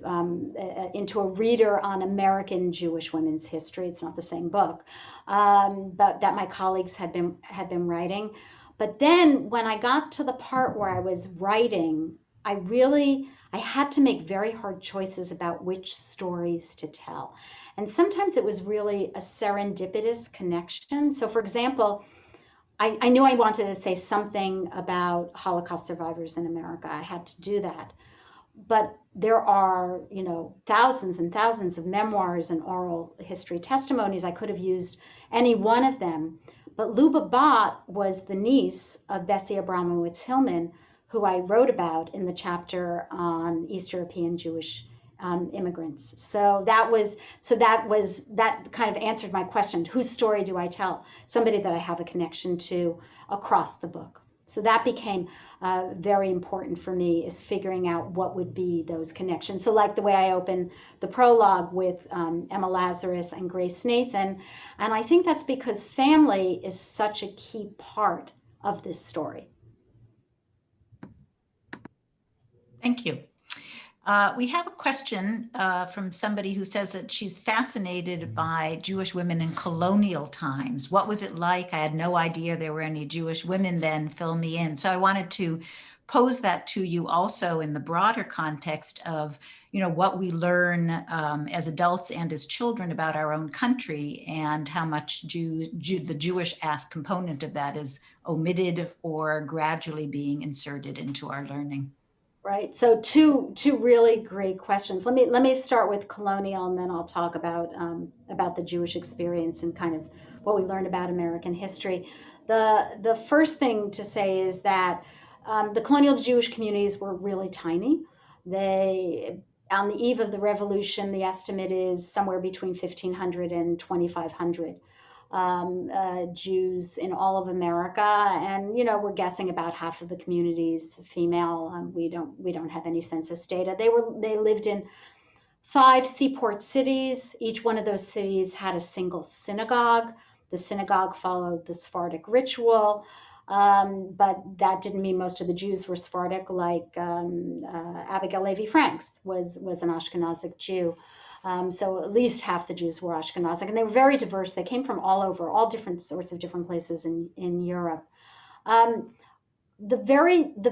into a reader on American Jewish women's history. It's not the same book, but that my colleagues had been writing. But then when I got to the part where I was writing, I had to make very hard choices about which stories to tell. And sometimes it was really a serendipitous connection. So for example, I knew I wanted to say something about Holocaust survivors in America. I had to do that. But there are, thousands and thousands of memoirs and oral history testimonies. I could have used any one of them. But Lubabat was the niece of Bessie Hillman, who I wrote about in the chapter on East European Jewish immigrants. So that kind of answered my question: whose story do I tell? Somebody that I have a connection to across the book. So that became very important for me, is figuring out what would be those connections. So like the way I open the prologue with Emma Lazarus and Grace Nathan, and I think that's because family is such a key part of this story. Thank you. We have a question from somebody who says that she's fascinated by Jewish women in colonial times. What was it like? I had no idea there were any Jewish women then. Fill me in. So I wanted to pose that to you also in the broader context of, what we learn as adults and as children about our own country, and how much the Jewish component of that is omitted or gradually being inserted into our learning. Right. So two really great questions. Let me start with colonial, and then I'll talk about the Jewish experience and kind of what we learned about American history. The first thing to say is that the colonial Jewish communities were really tiny. On the eve of the revolution, the estimate is somewhere between 1,500 and 2,500. Jews in all of America, and we're guessing about half of the communities female. We don't have any census data. They lived in 5 seaport cities. Each one of those cities had a single synagogue. The synagogue followed the Sephardic ritual. But that didn't mean most of the Jews were Sephardic, like Abigail Levi Franks was an Ashkenazic Jew. So at least half the Jews were Ashkenazic, and they were very diverse. They came from all over, all different sorts of different places in Europe. The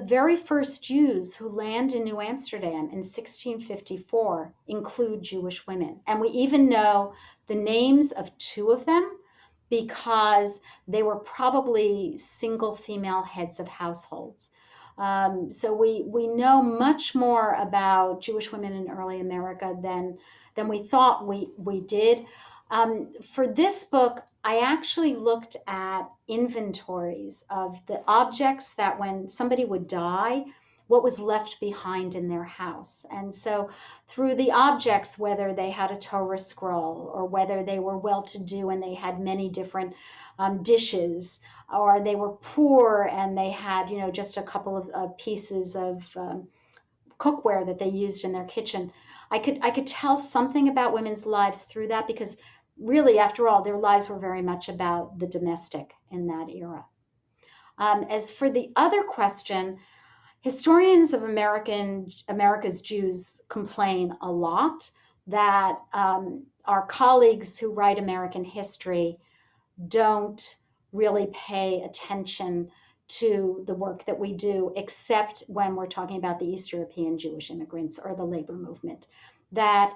very first Jews who land in New Amsterdam in 1654 include Jewish women. And we even know the names of two of them because they were probably single female heads of households. So we know much more about Jewish women in early America than we thought we did. For this book, I actually looked at inventories of the objects that when somebody would die, what was left behind in their house. And so through the objects, whether they had a Torah scroll or whether they were well-to-do and they had many different dishes, or they were poor and they had, just a couple of pieces of cookware that they used in their kitchen, I could tell something about women's lives through that, because really, after all, their lives were very much about the domestic in that era. As for the other question, historians of America's Jews complain a lot that our colleagues who write American history don't really pay attention to the work that we do, except when we're talking about the East European Jewish immigrants or the labor movement. That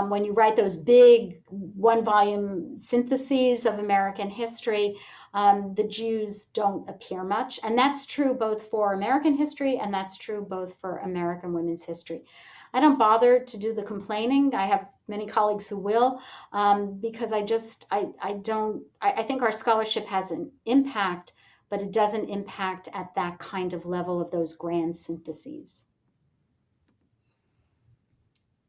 when you write those big one-volume syntheses of American history, the Jews don't appear much. And that's true both for American history and that's true both for American women's history. I don't bother to do the complaining. I have many colleagues who will, because I think our scholarship has an impact, but it doesn't impact at that kind of level of those grand syntheses.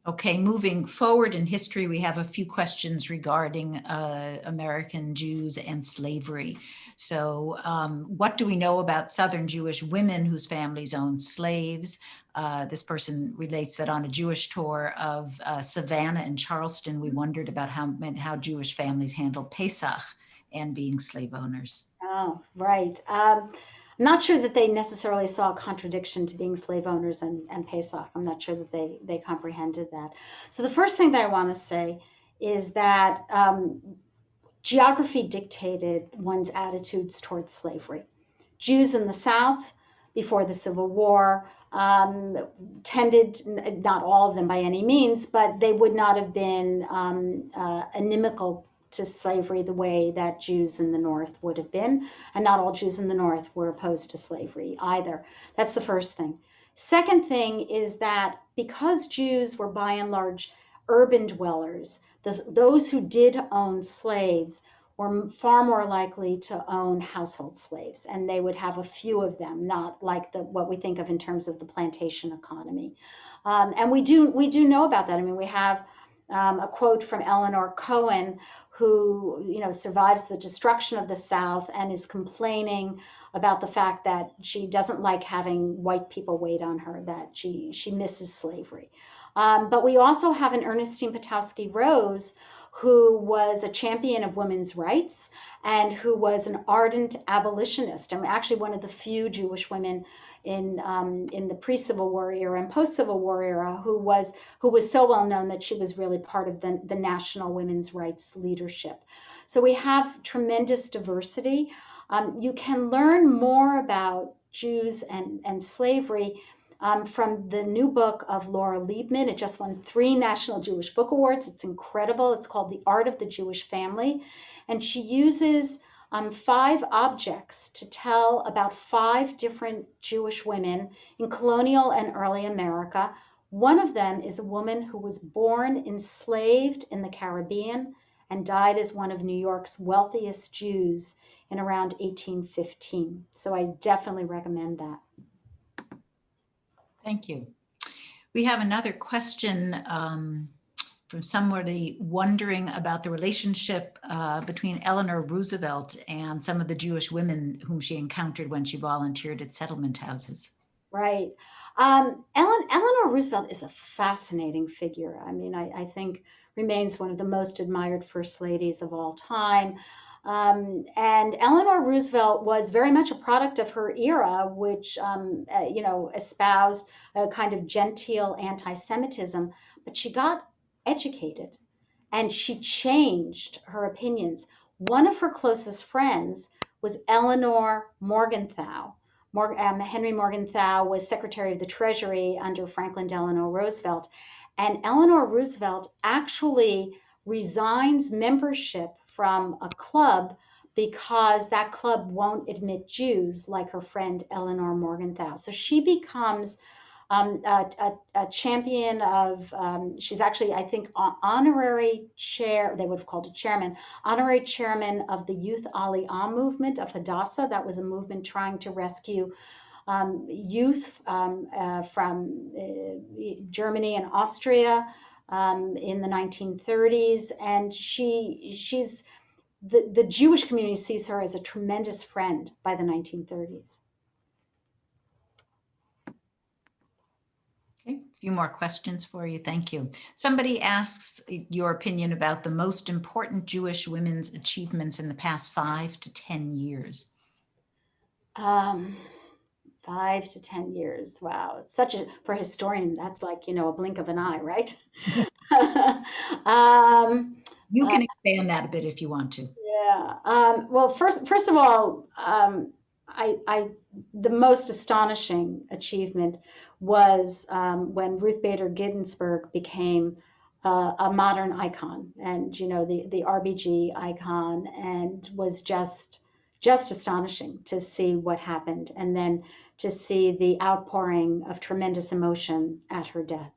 Okay, moving forward in history, we have a few questions regarding American Jews and slavery. So what do we know about Southern Jewish women whose families owned slaves? This person relates that on a Jewish tour of Savannah and Charleston, we wondered about how Jewish families handled Pesach and being slave owners. Oh, right. I'm not sure that they necessarily saw a contradiction to being slave owners and Pesach. I'm not sure that they comprehended that. So the first thing that I want to say is that geography dictated one's attitudes towards slavery. Jews in the South before the Civil War tended, not all of them by any means, but they would not have been inimical to slavery the way that Jews in the North would have been. And not all Jews in the North were opposed to slavery either. That's the first thing. Second thing is that because Jews were by and large urban dwellers, those who did own slaves were far more likely to own household slaves, and they would have a few of them, not like what we think of in terms of the plantation economy. And we do know about that. I mean, we have a quote from Eleanor Cohen, who survives the destruction of the South and is complaining about the fact that she doesn't like having white people wait on her, that she misses slavery. But we also have an Ernestine Potowsky Rose, who was a champion of women's rights and who was an ardent abolitionist, and actually one of the few Jewish women in the pre-Civil War era and post-Civil War era who was so well known that she was really part of the national women's rights leadership. So we have tremendous diversity. You can learn more about Jews and slavery from the new book of Laura Liebman. It just won 3 National Jewish Book Awards. It's incredible. It's called The Art of the Jewish Family. And she uses 5 objects to tell about 5 different Jewish women in colonial and early America. One of them is a woman who was born enslaved in the Caribbean and died as one of New York's wealthiest Jews in around 1815. So I definitely recommend that. Thank you. We have another question from somebody wondering about the relationship between Eleanor Roosevelt and some of the Jewish women whom she encountered when she volunteered at settlement houses. Right. Eleanor Roosevelt is a fascinating figure. I mean, I think remains one of the most admired first ladies of all time. And Eleanor Roosevelt was very much a product of her era, which, espoused a kind of genteel anti-Semitism, but she got educated and she changed her opinions. One of her closest friends was Eleanor Morgenthau. Henry Morgenthau was Secretary of the Treasury under Franklin Delano Roosevelt. And Eleanor Roosevelt actually resigns membership from a club because that club won't admit Jews, like her friend Eleanor Morgenthau. So she becomes a champion of, she's actually, I think, honorary chair, they would have called it chairman, honorary chairman of the Youth Aliyah movement of Hadassah. That was a movement trying to rescue youth from Germany and Austria in the 1930s. And she's the Jewish community sees her as a tremendous friend by the 1930s. Okay, a few more questions for you. Thank you. Somebody asks your opinion about the most important Jewish women's achievements in the past 5 to 10 years. 5 to 10 years. Wow. It's such a, for a historian, that's like, a blink of an eye, right? You can expand that a bit if you want to. Yeah. Well, first of all, the most astonishing achievement was when Ruth Bader Ginsburg became a modern icon, and the RBG icon, and was just astonishing to see what happened, and then to see the outpouring of tremendous emotion at her death.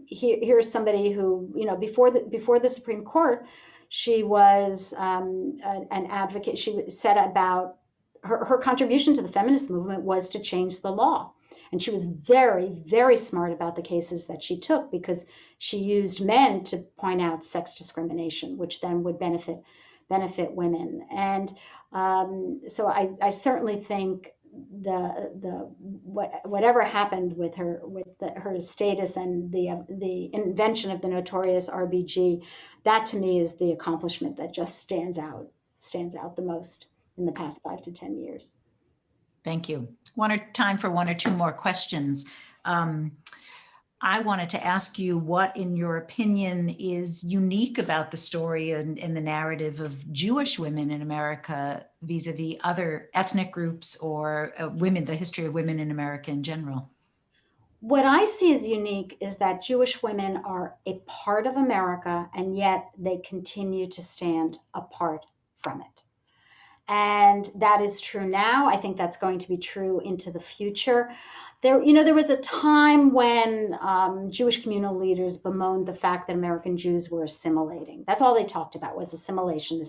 Here's somebody who, before the Supreme Court, she was an advocate. She said about her contribution to the feminist movement was to change the law. And she was very, very smart about the cases that she took, because she used men to point out sex discrimination, which then would benefit women. And so I certainly think whatever happened with her, her status and the invention of the notorious RBG, that to me is the accomplishment that just stands out the most in the past 5 to 10 years. Thank you. Time for one or two more questions. I wanted to ask you what, in your opinion, is unique about the story and the narrative of Jewish women in America vis-a-vis other ethnic groups or women, the history of women in America in general. What I see as unique is that Jewish women are a part of America, and yet they continue to stand apart from it. And that is true now. I think that's going to be true into the future. There was a time when Jewish communal leaders bemoaned the fact that American Jews were assimilating. That's all they talked about, was assimilation.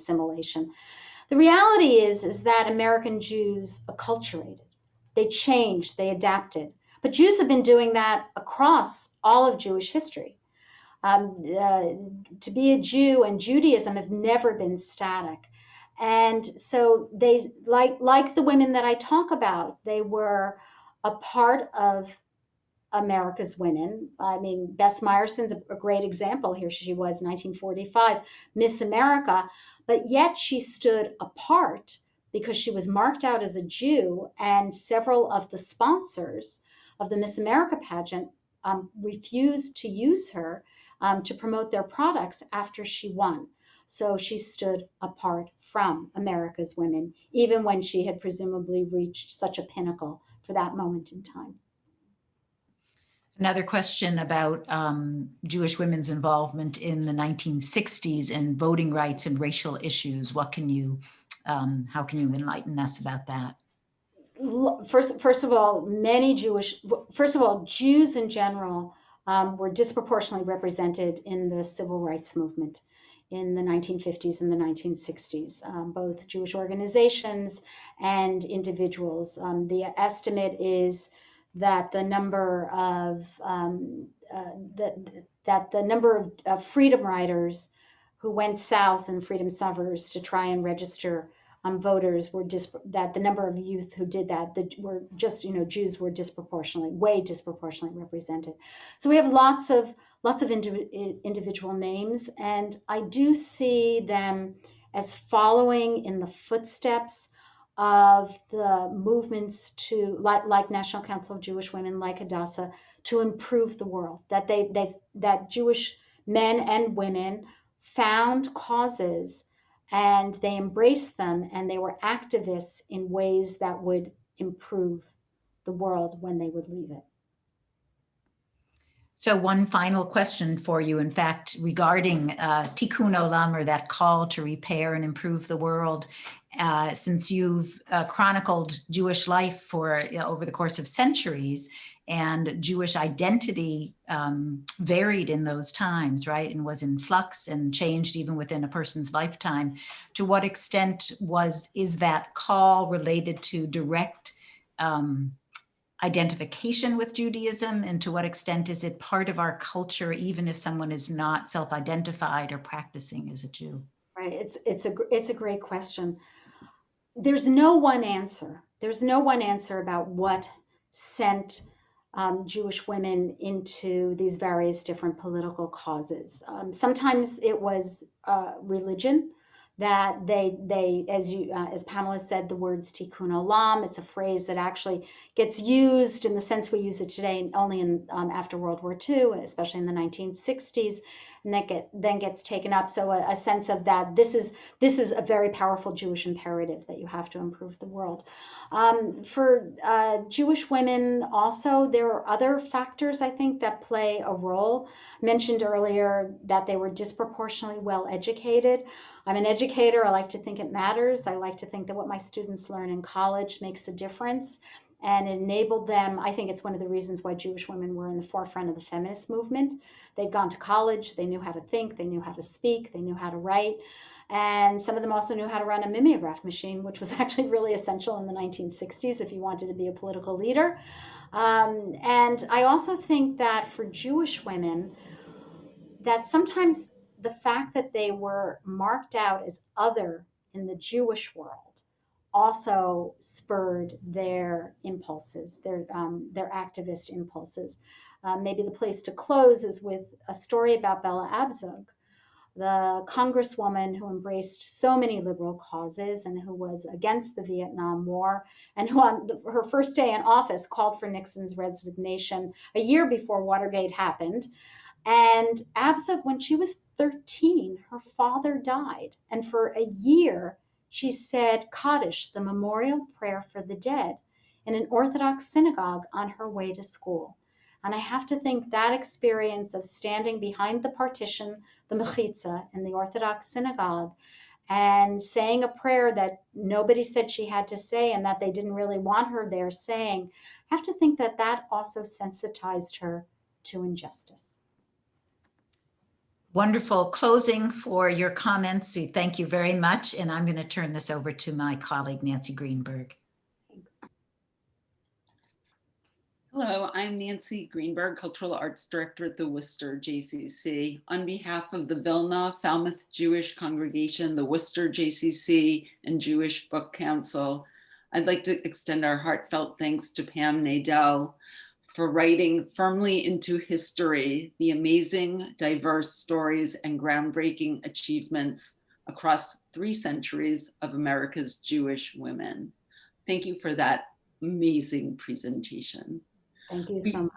The reality is that American Jews acculturated. They changed, they adapted. But Jews have been doing that across all of Jewish history. To be a Jew and Judaism have never been static. And so they, like the women that I talk about, they were a part of America's women. I mean, Bess Meyerson's a great example. Here she was, 1945, Miss America, but yet she stood apart because she was marked out as a Jew, and several of the sponsors of the Miss America pageant refused to use her to promote their products after she won. So she stood apart from America's women, even when she had presumably reached such a pinnacle for that moment in time. Another question about Jewish women's involvement in the 1960s and voting rights and racial issues. How can you enlighten us about that? First of all, Jews in general were disproportionately represented in the civil rights movement in the 1950s and the 1960s, both Jewish organizations and individuals. The estimate is that the number of freedom riders who went south in freedom suburbs to try and register voters that the number of youth who did that were just, Jews were way disproportionately represented. So we have lots of individual names, and I do see them as following in the footsteps of the movements to, like National Council of Jewish Women, like Hadassah, to improve the world. That Jewish men and women found causes and they embraced them, and they were activists in ways that would improve the world when they would leave it. So one final question for you, in fact, regarding tikkun olam, or that call to repair and improve the world. Since you've chronicled Jewish life for over the course of centuries, and Jewish identity varied in those times, right, and was in flux and changed even within a person's lifetime, to what extent is that call related to direct identification with Judaism, and to what extent is it part of our culture, even if someone is not self-identified or practicing as a Jew? Right, it's a great question. There's no one answer. There's no one answer about what sent Jewish women into these various different political causes. Sometimes it was religion, that they as Pamela said, the words tikkun olam, it's a phrase that actually gets used in the sense we use it today only in after World War II, especially in the 1960s, and that then gets taken up. So a sense of that this is a very powerful Jewish imperative that you have to improve the world. For Jewish women also, there are other factors, I think, that play a role. I mentioned earlier that they were disproportionately well educated. I'm an educator. I like to think it matters. I like to think that what my students learn in college makes a difference, and it enabled them. I think it's one of the reasons why Jewish women were in the forefront of the feminist movement. They'd gone to college. They knew how to think. They knew how to speak. They knew how to write. And some of them also knew how to run a mimeograph machine, which was actually really essential in the 1960s if you wanted to be a political leader. And I also think that for Jewish women, that sometimes the fact that they were marked out as other in the Jewish world also spurred their impulses, their activist impulses. Maybe the place to close is with a story about Bella Abzug, the congresswoman who embraced so many liberal causes and who was against the Vietnam War, and who on her first day in office called for Nixon's resignation a year before Watergate happened. And Abzug, when she was 13, her father died. And for a year, she said Kaddish, the memorial prayer for the dead, in an Orthodox synagogue on her way to school. And I have to think that experience of standing behind the partition, the mechitza, in the Orthodox synagogue, and saying a prayer that nobody said she had to say and that they didn't really want her there saying, I have to think that that also sensitized her to injustice. Wonderful closing for your comments. Thank you very much. And I'm going to turn this over to my colleague, Nancy Greenberg. Hello, I'm Nancy Greenberg, Cultural Arts Director at the Worcester JCC. On behalf of the Vilna Falmouth Jewish Congregation, the Worcester JCC, and Jewish Book Council, I'd like to extend our heartfelt thanks to Pam Nadel for writing firmly into history the amazing, diverse stories and groundbreaking achievements across 3 centuries of America's Jewish women. Thank you for that amazing presentation. Thank you so much.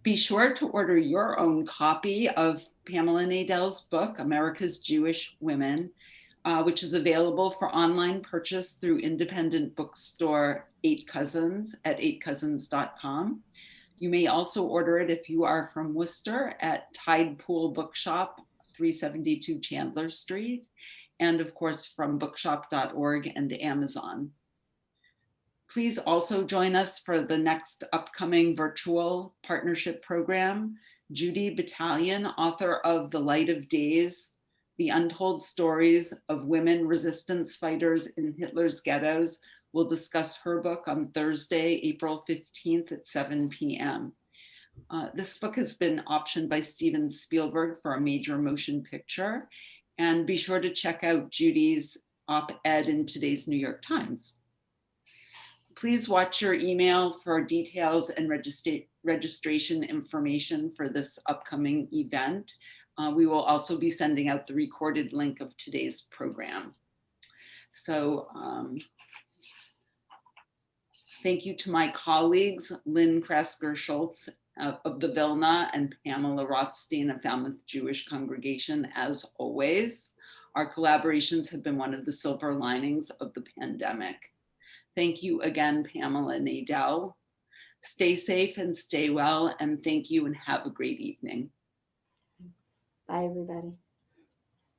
Be sure to order your own copy of Pamela Nadel's book, America's Jewish Women, which is available for online purchase through independent bookstore 8 Cousins at 8cousins.com. You may also order it if you are from Worcester at Tide Pool Bookshop, 372 Chandler Street, and of course from bookshop.org and Amazon. Please also join us for the next upcoming virtual partnership program. Judy Battalion, author of The Light of Days, The Untold Stories of Women Resistance Fighters in Hitler's Ghettos, will discuss her book on Thursday, April 15th at 7 p.m. This book has been optioned by Steven Spielberg for a major motion picture. And be sure to check out Judy's op-ed in today's New York Times. Please watch your email for details and registration information for this upcoming event. We will also be sending out the recorded link of today's program. So thank you to my colleagues, Lynn Krasker-Schultz of the Vilna and Pamela Rothstein of Falmouth Jewish Congregation, as always. Our collaborations have been one of the silver linings of the pandemic. Thank you again, Pamela Nadel. Stay safe and stay well, and thank you and have a great evening. Bye, everybody.